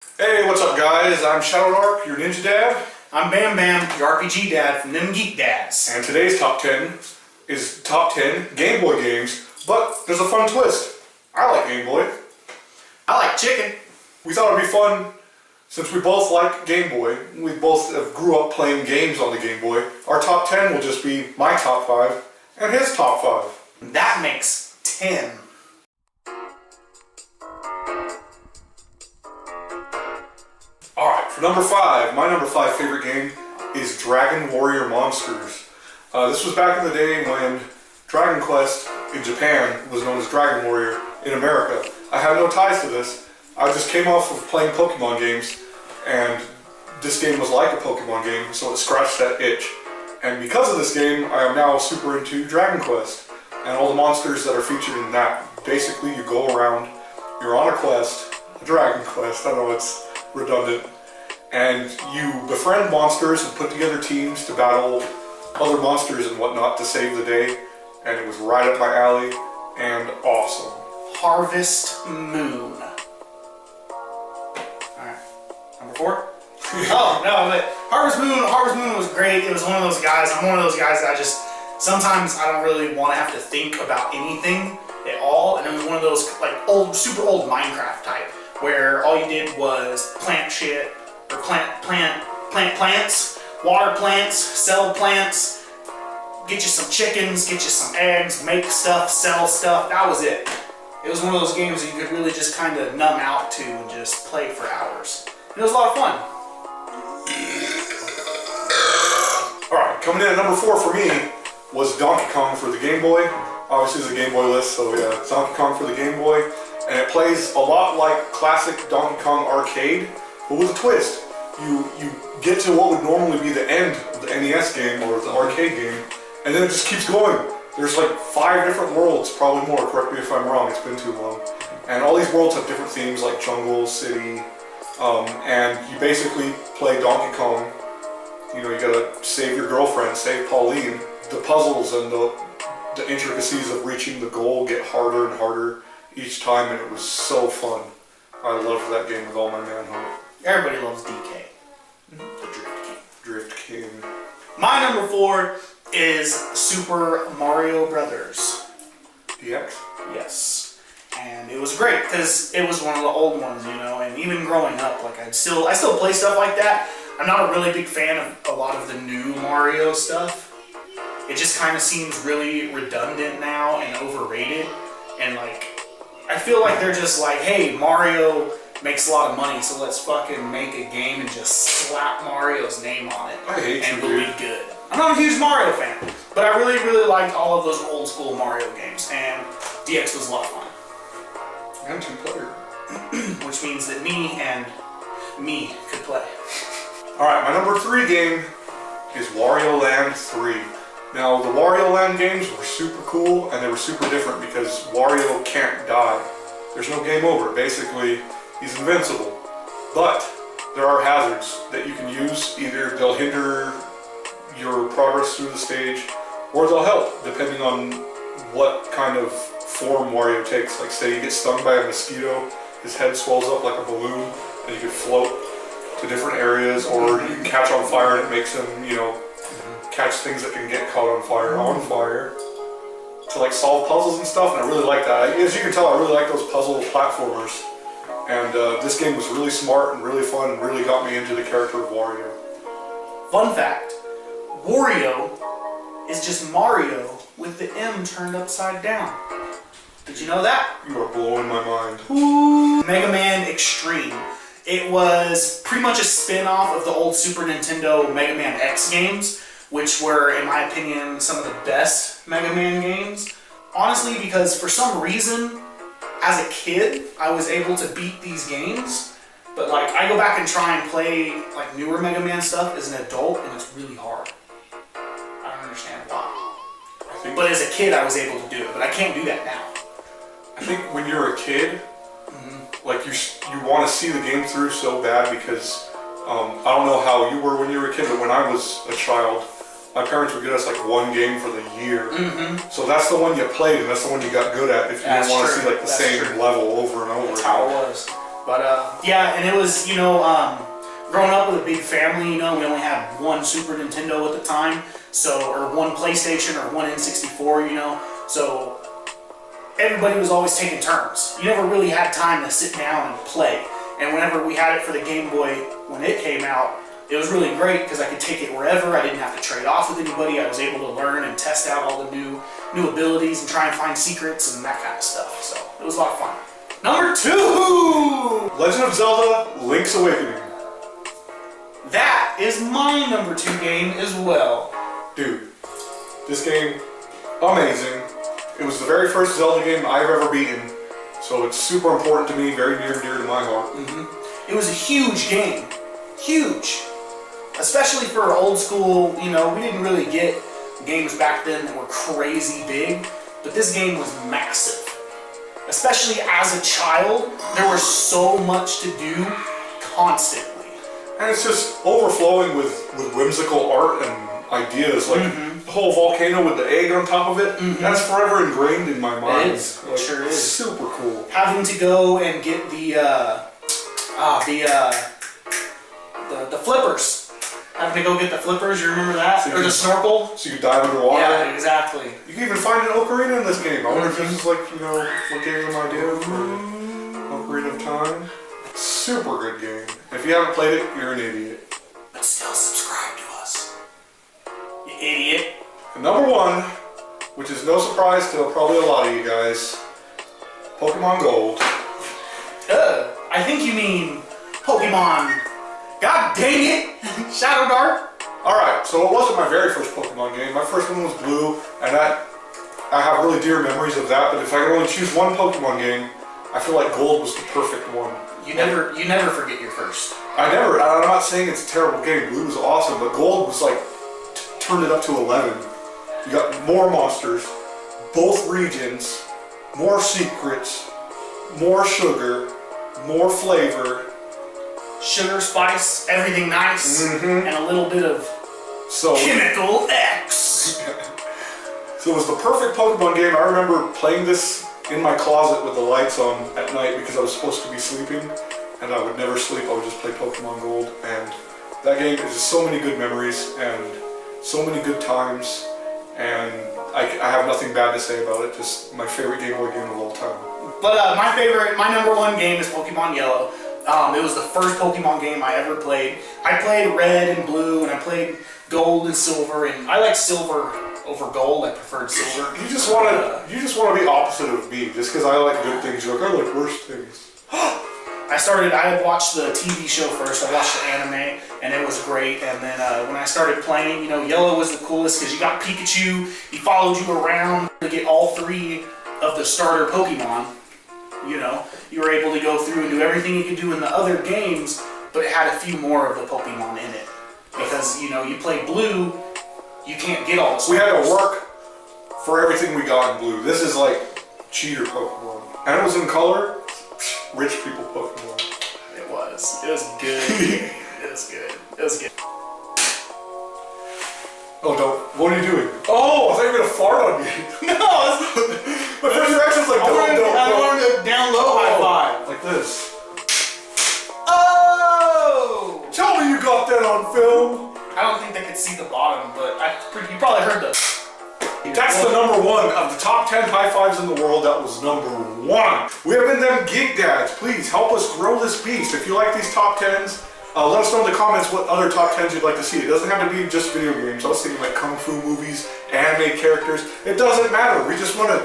Hey, what's up guys? I'm ShdwDark, your Ninja Dad. I'm Bam Bam, your RPG Dad from them Geek Dads. And today's top 10 is top 10 Game Boy games, but there's a fun twist. I like Game Boy. I like chicken. We thought it'd be fun, since we both like Game Boy, we both grew up playing games on the Game Boy. Our top 10 will just be my top 5 and his top 5. That makes 10. Alright, for number 5, my number 5 favorite game is Dragon Warrior Monsters. This was back in the day when Dragon Quest in Japan was known as Dragon Warrior in America. I have no ties to this. I just came off of playing Pokemon games, and this game was like a Pokemon game, so it scratched that itch. And because of this game, I am now super into Dragon Quest and all the monsters that are featured in that. Basically, you go around, you're on a quest, a Dragon Quest, I know it's redundant, and you befriend monsters and put together teams to battle other monsters and whatnot to save the day, and it was right up my alley and awesome. Harvest Moon. Alright, number 4? Oh, no, but Harvest Moon was great. It was one of those guys, I'm one of those guys that sometimes I don't really want to have to think about anything at all, and it was one of those like super old Minecraft type, where all you did was plant shit, or plant plants, water plants, sell plants, get you some chickens, get you some eggs, make stuff, sell stuff. That was it. It was one of those games that you could really just kind of numb out to and just play for hours. It was a lot of fun. Alright, coming in at number 4 for me was Donkey Kong for the Game Boy. Obviously it's a Game Boy list, so yeah, it's Donkey Kong for the Game Boy. And it plays a lot like classic Donkey Kong arcade, but with a twist. You get to what would normally be the end of the NES game or the arcade game, and then it just keeps going. There's like 5 different worlds, probably more, correct me if I'm wrong, it's been too long. And all these worlds have different themes like jungle, city, and you basically play Donkey Kong. You know, you gotta save your girlfriend, save Pauline. The puzzles and the intricacies of reaching the goal get harder and harder each time, and it was so fun. I loved that game with all my manhood. Everybody loves DK. The Drift King. Drift King. My number 4 is Super Mario Brothers. DX? Yes. And it was great because it was one of the old ones, you know, and even growing up, like I still play stuff like that. I'm not a really big fan of a lot of the new Mario stuff. It just kind of seems really redundant now and overrated. And like, I feel like they're just like, hey, Mario makes a lot of money, so let's fucking make a game and just slap Mario's name on it. I hate and you, it'll be good. I'm not a huge Mario fan, but I really, really liked all of those old school Mario games, and DX was a lot of fun. And 2-player. Which means that me and me could play. Alright, my number 3 game is Wario Land 3. Now, the Wario Land games were super cool, and they were super different because Wario can't die. There's no game over. Basically, he's invincible. But there are hazards that you can use. Either they'll hinder your progress through the stage, or they'll help, depending on what kind of form Wario takes. Like, say you get stung by a mosquito, his head swells up like a balloon, and you can float to different areas, or you can catch on fire and it makes him, you know, catch things that can get caught on fire to like solve puzzles and stuff, and I really like that. As you can tell, I really like those puzzle platformers, and this game was really smart and really fun and really got me into the character of Wario. Fun fact, Wario is just Mario with the M turned upside down. Did you know that? You are blowing my mind. Ooh. Mega Man Extreme. It was pretty much a spin-off of the old Super Nintendo Mega Man X games, which were, in my opinion, some of the best Mega Man games. Honestly, because for some reason, as a kid, I was able to beat these games, but like, I go back and try and play like newer Mega Man stuff as an adult, and it's really hard. I don't understand why. But as a kid, I was able to do it, but I can't do that now. I think when you're a kid, like you want to see the game through so bad because I don't know how you were when you were a kid, but when I was a child, my parents would get us like one game for the year. So that's the one you played, and that's the one you got good at if you didn't want to see like the same level over and over. That's how it was. But yeah, and it was, growing up with a big family, we only had one Super Nintendo at the time, or one PlayStation or one N64, so everybody was always taking turns. You never really had time to sit down and play. And whenever we had it for the Game Boy, when it came out, it was really great because I could take it wherever. I didn't have to trade off with anybody. I was able to learn and test out all the new abilities and try and find secrets and that kind of stuff. So it was a lot of fun. Number 2! Legend of Zelda: Link's Awakening. That is my number 2 game as well. Dude, this game, amazing. It was the very first Zelda game I've ever beaten, so it's super important to me, very near and dear to my heart. It was a huge game. Huge. Especially for old school, we didn't really get games back then that were crazy big, but this game was massive. Especially as a child, there was so much to do constantly. And it's just overflowing with whimsical art and ideas, like the whole volcano with the egg on top of it. That's forever ingrained in my mind. It is. It sure is. Super cool. Having to go and get the flippers. Having to go get the flippers, you remember that? So or the snorkel? So you dive underwater? Yeah, exactly. You can even find an ocarina in this game. I wonder if this is like, what gave them idea for Ocarina of Time. Super good game. If you haven't played it, you're an idiot. But still subscribe to us. You idiot. And number 1, which is no surprise to probably a lot of you guys, Pokemon Gold. I think you mean Pokemon. God dang it! ShdwDark. Alright, so it wasn't my very first Pokemon game. My first one was Blue, and I have really dear memories of that, but if I could only choose one Pokemon game, I feel like Gold was the perfect one. You never forget your first. I'm not saying it's a terrible game. Blue was awesome, but Gold was like, turned it up to 11. You got more monsters, both regions, more secrets, more sugar, more flavor. Sugar, spice, everything nice, and a little bit of chemical X. So it was the perfect Pokemon game. I remember playing this in my closet with the lights on at night because I was supposed to be sleeping, and I would never sleep. I would just play Pokemon Gold, and that game is just so many good memories and so many good times, and I have nothing bad to say about it. Just my favorite Game Boy game of all time. But my number 1 game is Pokemon Yellow. It was the first Pokemon game I ever played. I played Red and Blue, and I played Gold and Silver, and I like Silver over Gold. I preferred Silver. You just want to be opposite of me. Just because I like good things, you're like, I like worse things. I had watched the TV show first. I watched the anime, and it was great. And then when I started playing, Yellow was the coolest because you got Pikachu. He followed you around to get all 3 of the starter Pokemon. You were able to go through and do everything you could do in the other games, but it had a few more of the Pokemon in it. Because, you play Blue, you can't get all the starters. We had to work for everything we got in Blue. This is like cheater Pokemon. And it was in color, rich people Pokemon. It was. It was good. It was good. It was good. Oh, don't. What are you doing? Oh, I thought you were going to fart on me. No, my first reaction was like, I wanted to down low high five. Like this. Oh! Tell me you got that on film. I don't think they could see the bottom, but you probably heard the... That's the number 1 of the top 10 high fives in the world. That was number 1. We have been them Geek Dads. Please help us grow this beast. If you like these top 10s, let us know in the comments what other top 10s you'd like to see. It doesn't have to be just video games. I was thinking like kung fu movies, anime characters. It doesn't matter. We just want to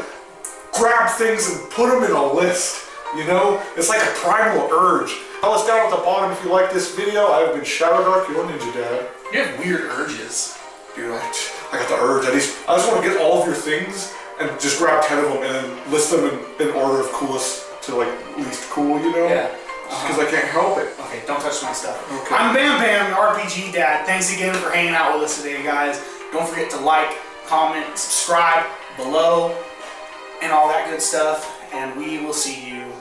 grab things and put them in a list. It's like a primal urge. Tell us down at the bottom if you like this video. I've been ShdwDark, your Ninja Dad. You have weird urges. Dude, I got the urge. I just want to get all of your things and just grab 10 of them and then list them in order of coolest to like least cool, Yeah. Because I can't help it. Okay, don't touch my stuff. Okay. I'm Bam Bam, your RPG Dad. Thanks again for hanging out with us today, guys. Don't forget to like, comment, subscribe below, and all that good stuff. And we will see you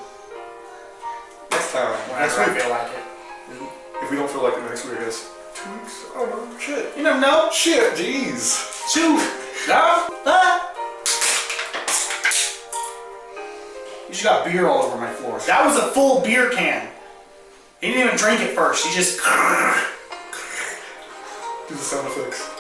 next time. whenever I feel like it. If we don't feel like it next week, I guess 2 weeks. I don't know. Shit. You never know. Shit. Jeez. 2. No. You just got beer all over my floor. That was a full beer can. He didn't even drink it first. He just. Do the sound effects.